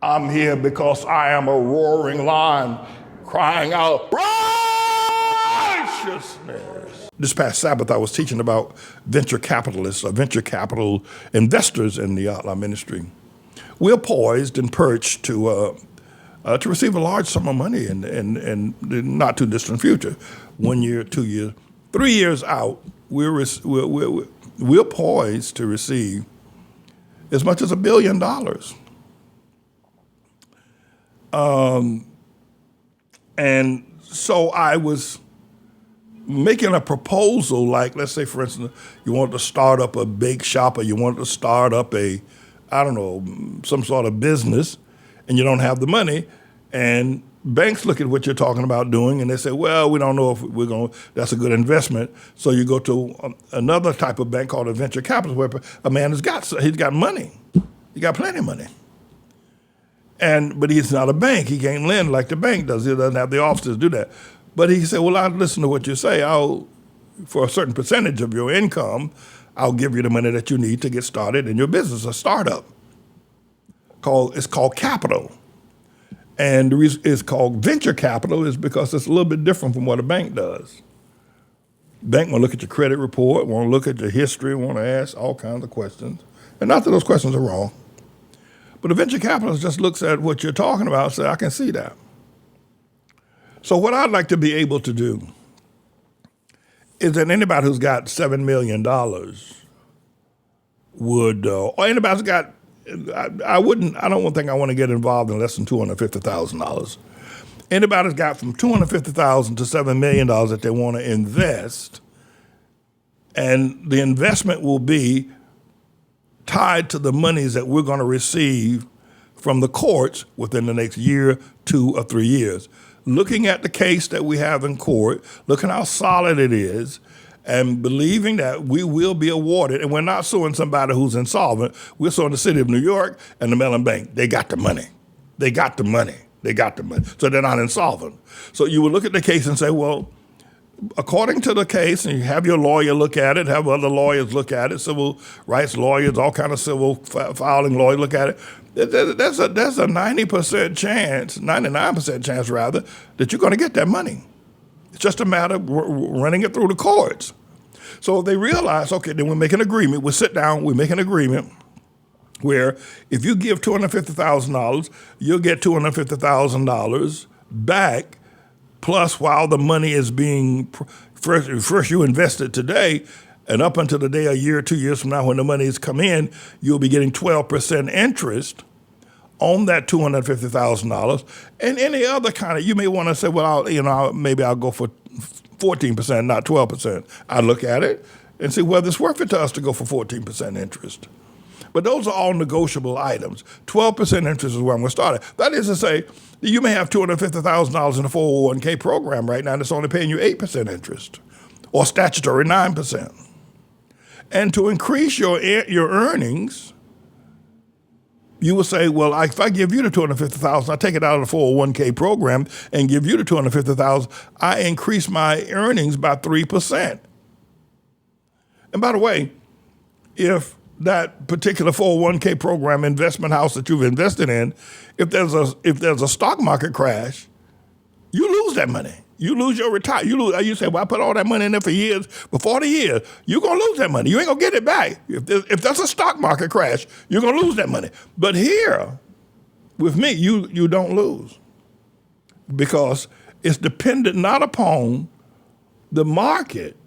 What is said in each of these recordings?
I'm here because I am a roaring lion crying out righteousness. This past Sabbath, I was teaching about venture capitalists or venture capital investors in the ATLAH ministry. We're poised and perched to receive a large sum of money in the not too distant future. 1 year, 2 years, 3 years out, we're poised to receive as much as $1 billion. And so I was making a proposal, like, let's say, for instance, you want to start up a bake shop, or you want to start up a, I don't know, some sort of business, and you don't have the money, and banks look at what you're talking about doing, and they say, well, we don't know if that's a good investment. So you go to another type of bank called a venture capital, where a man he's got money. He got plenty of money. But he's not a bank. He can't lend like the bank does. He doesn't have the officers do that. But he said, well, I'll listen to what you say. For a certain percentage of your income, I'll give you the money that you need to get started in your business, a startup. It's called capital. And the reason it's called venture capital is because it's a little bit different from what a bank does. Bank will look at your credit report, want to look at your history, want to ask all kinds of questions. And not that those questions are wrong. But a venture capitalist just looks at what you're talking about and says, I can see that. So what I'd like to be able to do is that anybody who's got $7 million would, or anybody who's got, I don't think I want to get involved in less than $250,000. Anybody who's got from $250,000 to $7 million that they want to invest, and the investment will be tied to the monies that we're going to receive from the courts within the next year, 2 or 3 years. Looking at the case that we have in court, looking how solid it is, and believing that we will be awarded, and we're not suing somebody who's insolvent, we're suing the city of New York and the Mellon Bank. They got the money. They got the money. They got the money. So they're not insolvent. So you would look at the case and say, well, according to the case, and you have your lawyer look at it, have other lawyers look at it, civil rights lawyers, all kind of civil filing lawyers look at it. There's a 90% chance, 99% chance rather, that you're going to get that money. It's just a matter of running it through the courts. So they realize, okay, then we make an agreement. We sit down, we make an agreement where if you give $250,000, you'll get $250,000 back. Plus, while the money is being, first you invest it today, and up until the day, a year, 2 years from now, when the money has come in, you'll be getting 12% interest on that $250,000. And any other kind of, you may want to say, well, maybe I'll go for 14%, not 12%. I look at it and see whether it's worth it to us to go for 14% interest. But those are all negotiable items. 12% interest is where I'm going to start at. That is to say, you may have $250,000 in a 401k program right now, and it's only paying you 8% interest, or statutory 9%. And to increase your earnings, you will say, well, if I give you the $250,000, I take it out of the 401k program and give you the $250,000, I increase my earnings by 3%. And by the way, if that particular 401k program investment house that you've invested in, if there's a stock market crash, you lose that money. You lose your retirement. You say, well, I put all that money in there for years. For 40 years, you're going to lose that money. You ain't going to get it back. If there's a stock market crash, you're going to lose that money. But here, with me, you don't lose, because it's dependent not upon the market.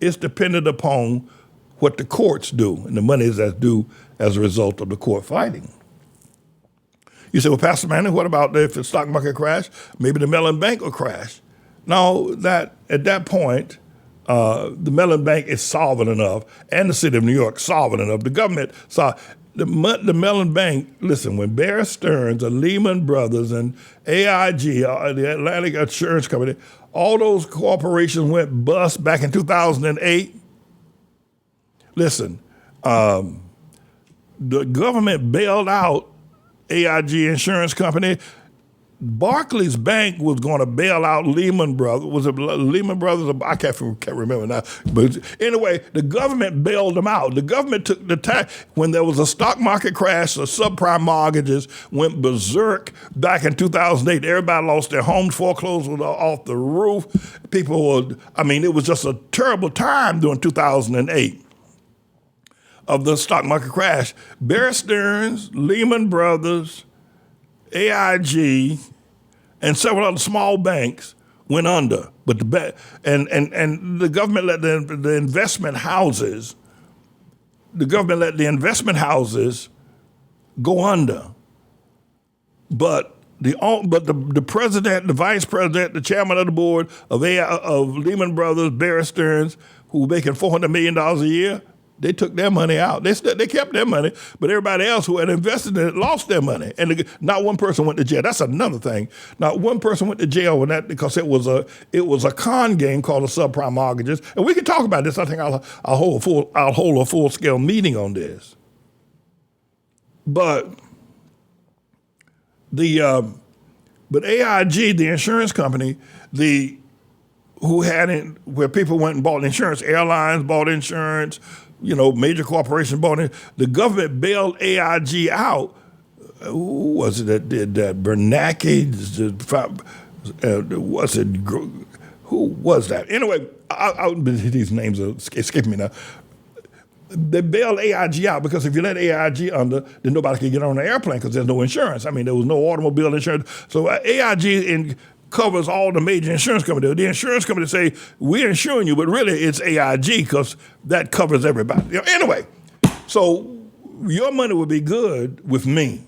It's dependent upon what the courts do and the money that's due as a result of the court fighting. You say, well, Pastor Manning, what about if the stock market crash? Maybe the Mellon Bank will crash. No, at that point, the Mellon Bank is solvent enough, and the city of New York solvent enough. The government saw the Mellon Bank. Listen, when Bear Stearns and Lehman Brothers and AIG, the Atlantic Insurance Company, all those corporations went bust back in 2008. Listen, the government bailed out AIG Insurance Company. Barclays Bank was going to bail out Lehman Brothers. Was it Lehman Brothers? I can't remember now. But anyway, the government bailed them out. The government took the tax. When there was a stock market crash, the subprime mortgages went berserk back in 2008. Everybody lost their homes, foreclosed off the roof. It was just a terrible time during 2008 of the stock market crash. Bear Stearns, Lehman Brothers, AIG, and several other small banks went under, but the government let the investment houses go under, but the president, the vice president, the chairman of the board of Lehman Brothers, Bear Stearns, who were making $400 million a year. They took their money out. They kept their money, but everybody else who had invested in it lost their money. And not one person went to jail. That's another thing. Not one person went to jail on that because it was a con game called the subprime mortgages. And we can talk about this. I think I'll hold a full scale meeting on this. But AIG, the insurance company, where people went and bought insurance, airlines bought insurance. Major corporations bought it. The government bailed AIG out. Who was it that did that? Bernanke? Who was that? Anyway, these names are escaping me now. They bailed AIG out because if you let AIG under, then nobody can get on an airplane because there's no insurance. There was no automobile insurance. So AIG covers all the major insurance companies. The insurance companies say, we're insuring you, but really it's AIG because that covers everybody. Anyway, so your money would be good with me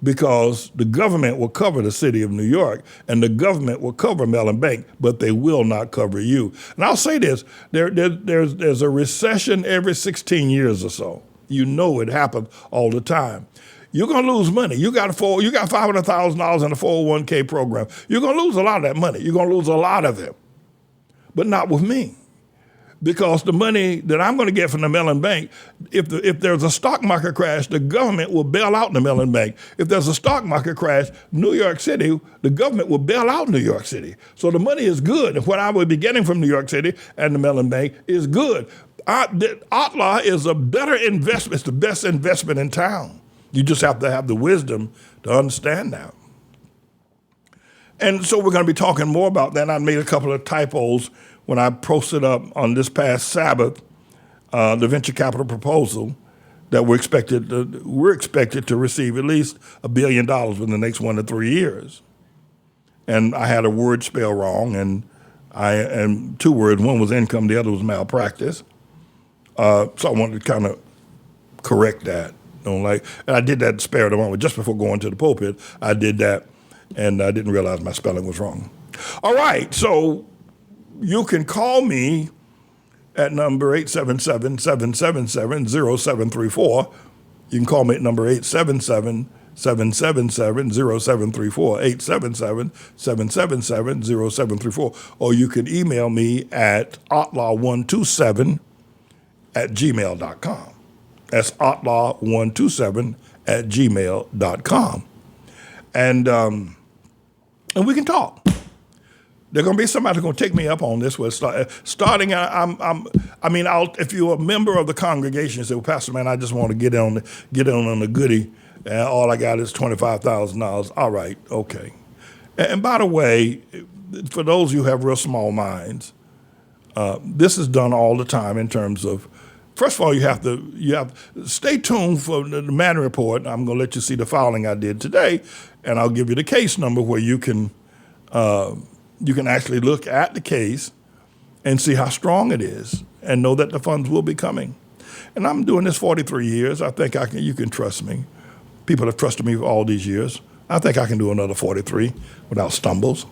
because the government will cover the city of New York and the government will cover Mellon Bank, but they will not cover you. And I'll say this, there's a recession every 16 years or so. It happens all the time. You're going to lose money. You got $500,000 in a 401k program. You're going to lose a lot of that money. You're going to lose a lot of it, but not with me, because the money that I'm going to get from the Mellon Bank, if there's a stock market crash, the government will bail out the Mellon Bank. If there's a stock market crash, New York City, the government will bail out New York City. So the money is good, and what I will be getting from New York City and the Mellon Bank is good. ATLAH is a better investment. It's the best investment in town. You just have to have the wisdom to understand that. And so we're going to be talking more about that. I made a couple of typos when I posted up on this past Sabbath the venture capital proposal that we're expected to receive at least $1 billion within the next 1 to 3 years. And I had a word spell wrong, and two words. One was income, the other was malpractice. So I wanted to kind of correct that. And I did that spare of the moment just before going to the pulpit. I did that, and I didn't realize my spelling was wrong. All right, so you can call me at number 877-777-0734. You can call me at number 877-777-0734, 877-777-0734, or you can email me at atlah127@gmail.com. That's atlah127@gmail.com. And we can talk. There's going to be somebody going to take me up on this. Starting, if you're a member of the congregation, you say, well, Pastor, man, I just want to get on the goodie, and all I got is $25,000. All right, okay. And by the way, for those who have real small minds, this is done all the time in terms of, first of all, you have stay tuned for the Manning Report. I'm going to let you see the filing I did today, and I'll give you the case number where you can actually look at the case and see how strong it is and know that the funds will be coming. And I'm doing this 43 years. I think you can trust me. People have trusted me for all these years. I think I can do another 43 without stumbles.